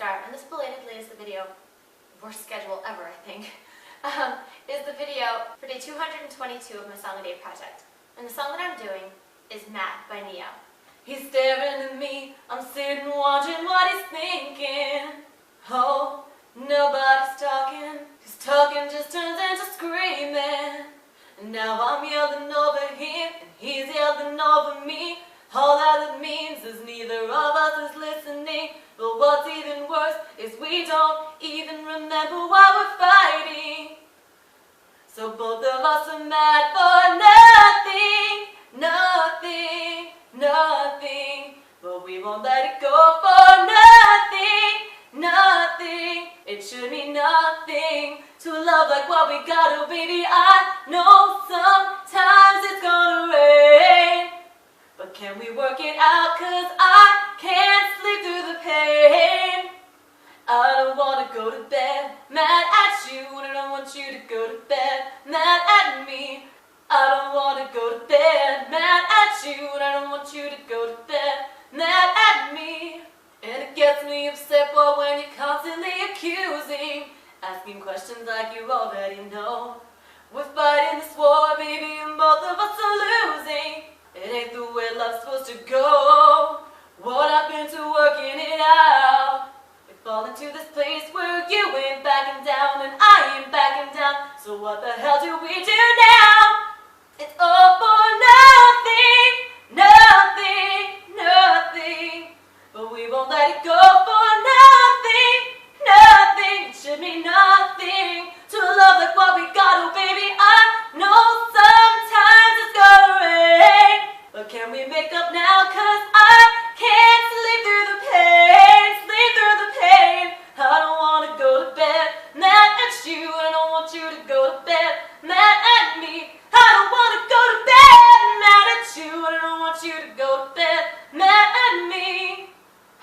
Star, and this belatedly is the video, worst schedule ever I think, is the video for day 222 of my Song a Day project. And the song that I'm doing is Mad by Neo. He's staring at me, I'm sitting wondering what he's thinking. Oh, nobody's talking, his talking just turns into screaming. And now I'm yelling over him, and he's yelling over me. All that it means is neither of us is listening. But what's even worse is we don't even remember why we're fighting. So both of us are mad for nothing, nothing, nothing. But we won't let it go for nothing, nothing. It should mean nothing to love like what we got. Oh baby, I know sometimes it's gonna rain, but can we work it out? Cause I can't sleep through the pain. I don't wanna go to bed mad at you, and I don't want you to go to bed mad at me. I don't wanna go to bed mad at you, and I don't want you to go to bed mad at me. And it gets me upset, boy, when you're constantly accusing, asking questions like you already know. We're fighting this war, baby, and both of us are losing. It ain't the way love's supposed to go. What I've been to working it out. We fall into this place where you ain't backing down and I ain't backing down. So what the hell do we do now? It's all for nothing, nothing, nothing. But we won't let it go for nothing, nothing. It should mean nothing to love like what we got. Oh baby, I know sometimes it's gonna rain, but can we make up now? Cause I can't sleep through the pain, sleep through the pain. I don't wanna go to bed mad at you, I don't want you to go to bed mad at me. I don't wanna go to bed mad at you, I don't want you to go to bed mad at me.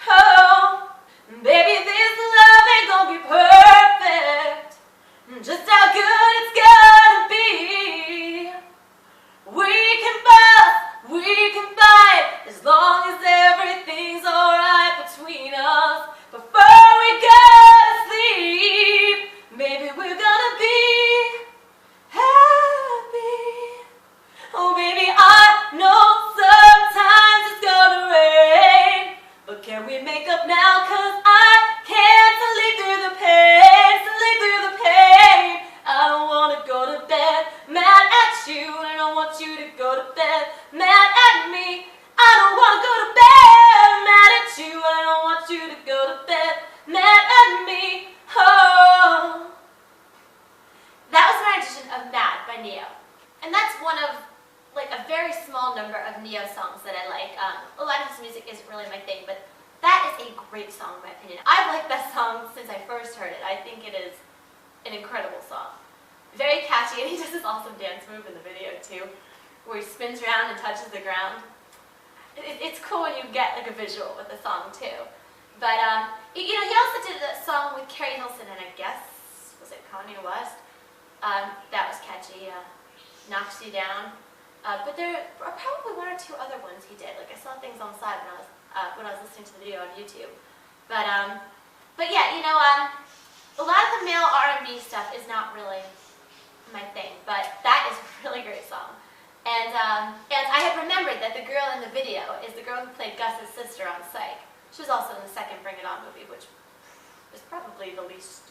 Oh, baby, this love ain't gonna be perfect, just how good it's gonna be. We can fuss, we can fight, as long as everything's alright between us. Before we go to sleep, maybe we're gonna be happy. Oh baby, I know sometimes it's gonna rain, but can we make up now? Cause I can't sleep through the pain, sleep through the pain. I don't wanna go to bed mad at you, and I don't want you to go to bed mad at me. I don't wanna go to bed mad at you, and I don't want you to go to bed mad at me. Oh. That was my rendition of Mad by Neo. And that's one of like a very small number of Neo songs that I like. A lot of his music isn't really my thing, but that is a great song in my opinion. I've liked that song since I first heard it. I think it is an incredible song. Very catchy, and he does this awesome dance move in the video too, where he spins around and touches the ground. It's cool when you get like a visual with the song too. But you know, he also did a song with Carrie Hilson, and I guess, was it Kanye West? That was catchy. Knocks You Down. But there are probably one or two other ones he did. Like I saw things on the side when I was listening to the video on YouTube. But yeah, you know, a lot of the male R&B stuff is not really my thing, but that is a really great song. And I had remembered that the girl in the video is the girl who played Gus's sister on Psych. She was also in the second Bring It On movie, which is probably the least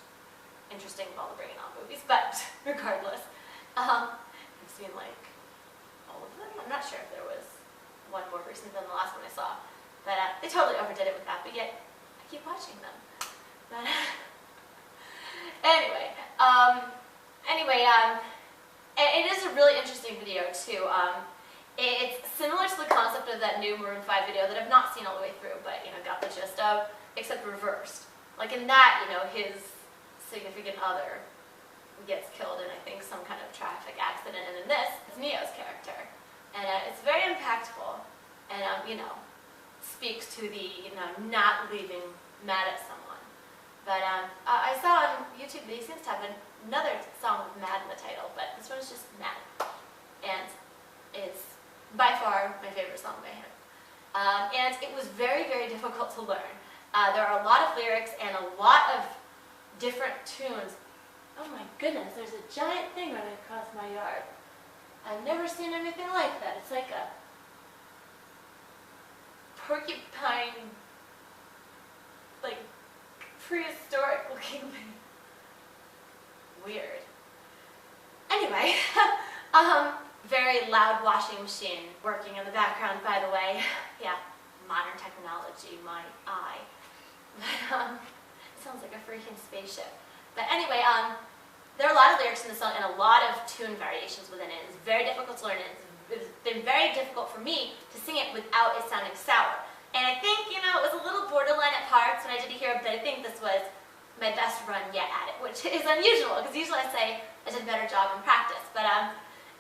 interesting of all the Bring It On movies, but regardless. I've seen like all of them. I'm not sure if there was one more recent than the last one I saw. But they totally overdid it with that, but yet I keep watching them. But anyway, it is a really interesting video too. It's similar to the concept of that new Maroon 5 video that I've not seen all the way through, but you know, got the gist of, except reversed. Like in that, you know, his significant other gets killed in, I think, some kind of traffic accident, and in this, it's Neo's character. And it's very impactful, and you know, speaks to the, you know, not leaving mad at someone. But I saw on YouTube that he seems to have another song with Mad in the title, but this one is just Mad. And it's by far my favorite song by him. And it was very, very difficult to learn. There are a lot of lyrics and a lot of different tunes. Oh my goodness, there's a giant thing running across my yard. I've never seen anything like that. It's like a porcupine, like prehistoric looking thing. Weird. Anyway, very loud washing machine working in the background, by the way. Yeah, modern technology, my eye. But, it sounds like a freaking spaceship. But anyway, there are a lot of lyrics in the song and a lot of tune variations within it. It's very difficult to learn it. It's been very difficult for me to sing it without it sounding sour. And I think, it was a little borderline at parts when I did it here, but I think this was my best run yet at it, which is unusual, because usually I say I did a better job in practice. But I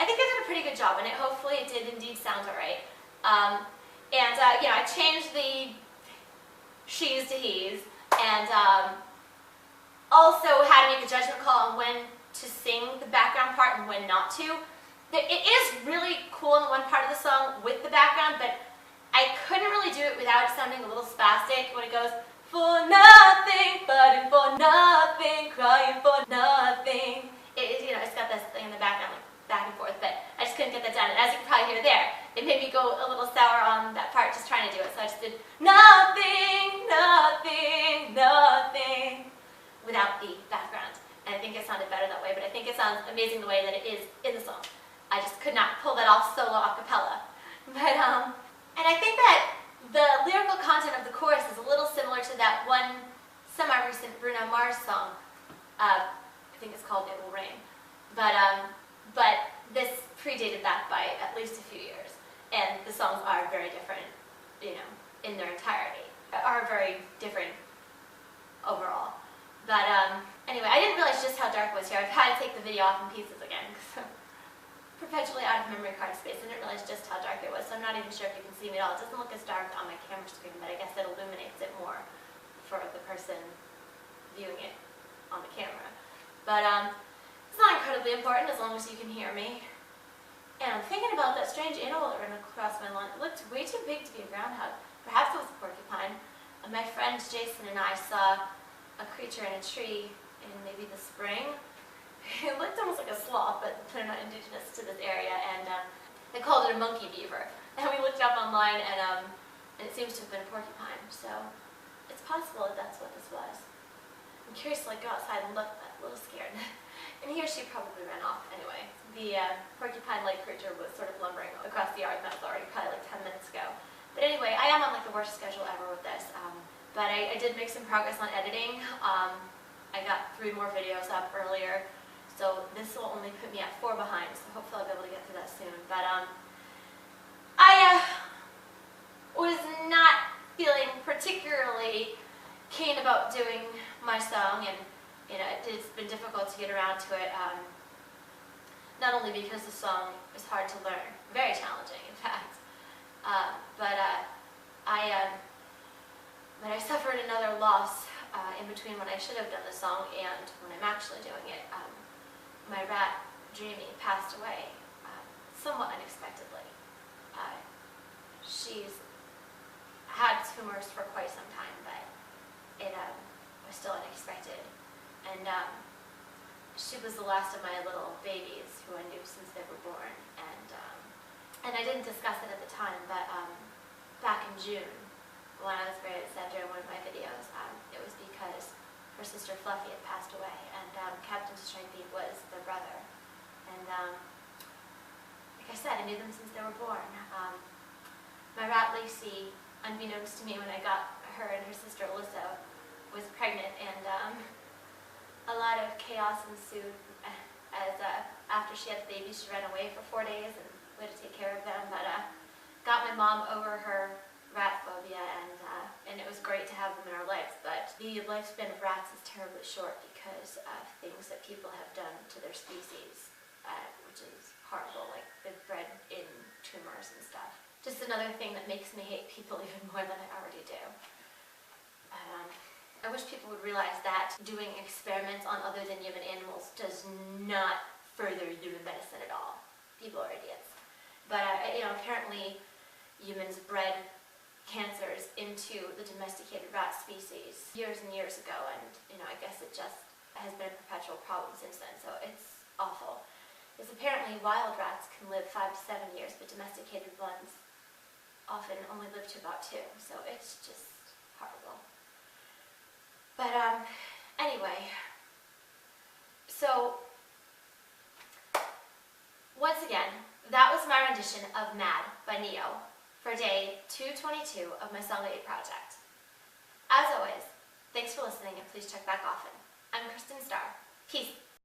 think I did a pretty good job in it. Hopefully it did indeed sound all right. I changed the she's to he's, and also had to make a judgment call on when to sing the background part and when not to. It is really cool in one part of the song with the background, but I couldn't really do it without it sounding a little spastic when it goes, for nothing, fighting for nothing, crying for nothing. It's got this thing in the background, like back and forth, but I just couldn't get that done. And as you can probably hear there, it made me go a little sour on that part just trying to do it. So I just did nothing, nothing, nothing without the background. And I think it sounded better that way, but I think it sounds amazing the way that it is in the song. I just could not pull that off solo a cappella. But, and I think that the lyrical content of the chorus is a little similar to that one semi-recent Bruno Mars song. I think it's called It Will Rain. But this predated that by at least a few years. And the songs are very different, in their entirety. Are very different overall. But anyway, I didn't realize just how dark it was here. I've had to take the video off in pieces again, because I'm perpetually out of memory card space. I didn't realize just how dark it was, so I'm not even sure if you can see me at all. It doesn't look as dark on my camera screen, but I guess it illuminates it more for the person viewing it on the camera. But it's not incredibly important as long as you can hear me. And I'm thinking about that strange animal that ran across my lawn. It looked way too big to be a groundhog. Perhaps it was a porcupine. My friend Jason and I saw a creature in a tree in maybe the spring. It looked almost like a sloth, but they're not indigenous to this area, and they called it a monkey beaver. And we looked it up online, and it seems to have been a porcupine, so it's possible that that's what this was. I'm curious to go outside and look, but a little scared. And he or she probably ran off anyway. The porcupine-like creature was sort of lumbering across the yard, and that was already probably 10 minutes ago. But anyway, I am on the worst schedule ever with this, but I did make some progress on editing. I got 3 more videos up earlier. So this will only put me at 4 behind, so hopefully I'll be able to get through that soon. But I was not feeling particularly keen about doing my song, and it's been difficult to get around to it. Not only because the song is hard to learn, very challenging in fact, but I suffered another loss in between when I should have done the song and when I'm actually doing it. My rat, Dreamy, passed away somewhat unexpectedly. She's had tumors for quite some time, but it was still unexpected. And she was the last of my little babies who I knew since they were born. And I didn't discuss it at the time, but back in June, when I was very upset during one of my videos, it was because her sister Fluffy had passed away, and Captain Stripey was their brother. And like I said, I knew them since they were born. My rat Lacey, unbeknownst to me when I got her and her sister Alyssa, was pregnant, and a lot of chaos ensued as after she had the baby, she ran away for 4 days, and we had to take care of them. But got my mom over her rat phobia, and it was great to have them in our lives, but the lifespan of rats is terribly short because of things that people have done to their species, which is horrible, like they've bred in tumors and stuff. Just another thing that makes me hate people even more than I already do. I wish people would realize that doing experiments on other than human animals does not further human medicine at all. People are idiots. But apparently humans bred cancers into the domesticated rat species years and years ago, and I guess it just has been a perpetual problem since then, so it's awful. Because apparently wild rats can live 5 to 7 years, but domesticated ones often only live to about 2, so it's just horrible. But anyway, so once again, that was my rendition of Mad by Neo for day 222 of my Song 8 project. As always, thanks for listening, and please check back often. I'm Kristin Star. Peace.